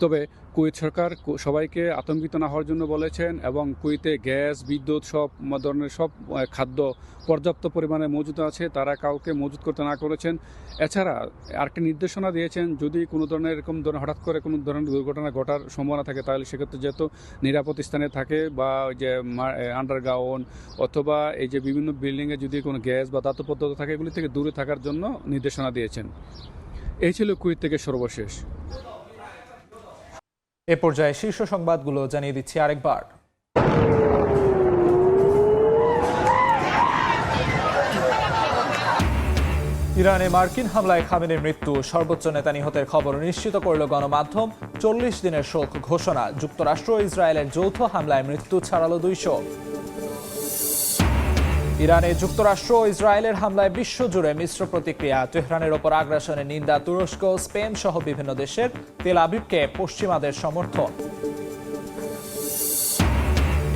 তবে কুয়েত সরকার সবাইকে আতঙ্কিত না হওয়ার জন্য বলেছেন এবং কুয়েতে গ্যাস, বিদ্যুৎ সব ধরনের সব খাদ্য পর্যাপ্ত পরিমাণে মজুদ আছে, তারা কাউকে মজুত করতে না করেছেন। এছাড়া আরেকটি নির্দেশনা দিয়েছেন, যদি কোনো ধরনের এরকম ধরনের হঠাৎ করে কোনো ধরনের দুর্ঘটনা ঘটার সম্ভাবনা থাকে, তাহলে সেক্ষেত্রে যেহেতু নিরাপদ স্থানে থাকে বা যে আন্ডারগ্রাউন্ড অথবা এই যে বিভিন্ন বিল্ডিংয়ে যদি কোনো গ্যাস বা দাতব্য পদার্থ থাকে, এগুলি থেকে দূরে থাকার জন্য নির্দেশনা দিয়েছেন। এই ছিল কুয়েত থেকে সর্বশেষ। এ পর্যায়ে শীর্ষ সংবাদগুলো জানিয়ে দিচ্ছি আরেকবার। ইরানে মার্কিন হামলায় খামেনির মৃত্যু, সর্বোচ্চ নেতা নিহতের খবর নিশ্চিত করল গণমাধ্যম। 40 দিনের শোক ঘোষণা। যুক্তরাষ্ট্র ও ইসরায়েলের যৌথ হামলায় মৃত্যু ছাড়ালো 200। ইরানে যুক্তরাষ্ট্র ও ইসরায়েলের হামলায় বিশ্বজুড়ে মিশ্র প্রতিক্রিয়া। তেহরানের ওপর আগ্রাসনের নিন্দা তুরস্ক, স্পেন সহ বিভিন্ন দেশের। তেল আবিবকে পশ্চিমাদের সমর্থন।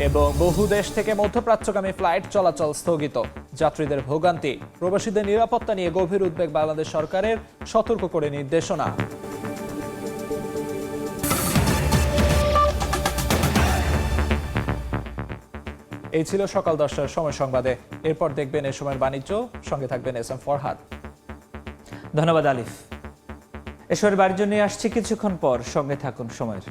এবং বহু দেশ থেকে মধ্যপ্রাচ্যগামী ফ্লাইট চলাচল স্থগিত, যাত্রীদের ভোগান্তি। প্রবাসীদের নিরাপত্তা নিয়ে গভীর উদ্বেগ বাংলাদেশ সরকারের, সতর্ক করে নির্দেশনা। এই ছিল সকাল 10টার সময় সংবাদে। এরপর দেখবেন এ সময়ের বাণিজ্য, সঙ্গে থাকবেন এস এম ফরহাদ। ধন্যবাদ আলিফ। এ সময়ের বাণিজ্য নিয়ে আসছি কিছুক্ষণ পর, সঙ্গে থাকুন সময়ের।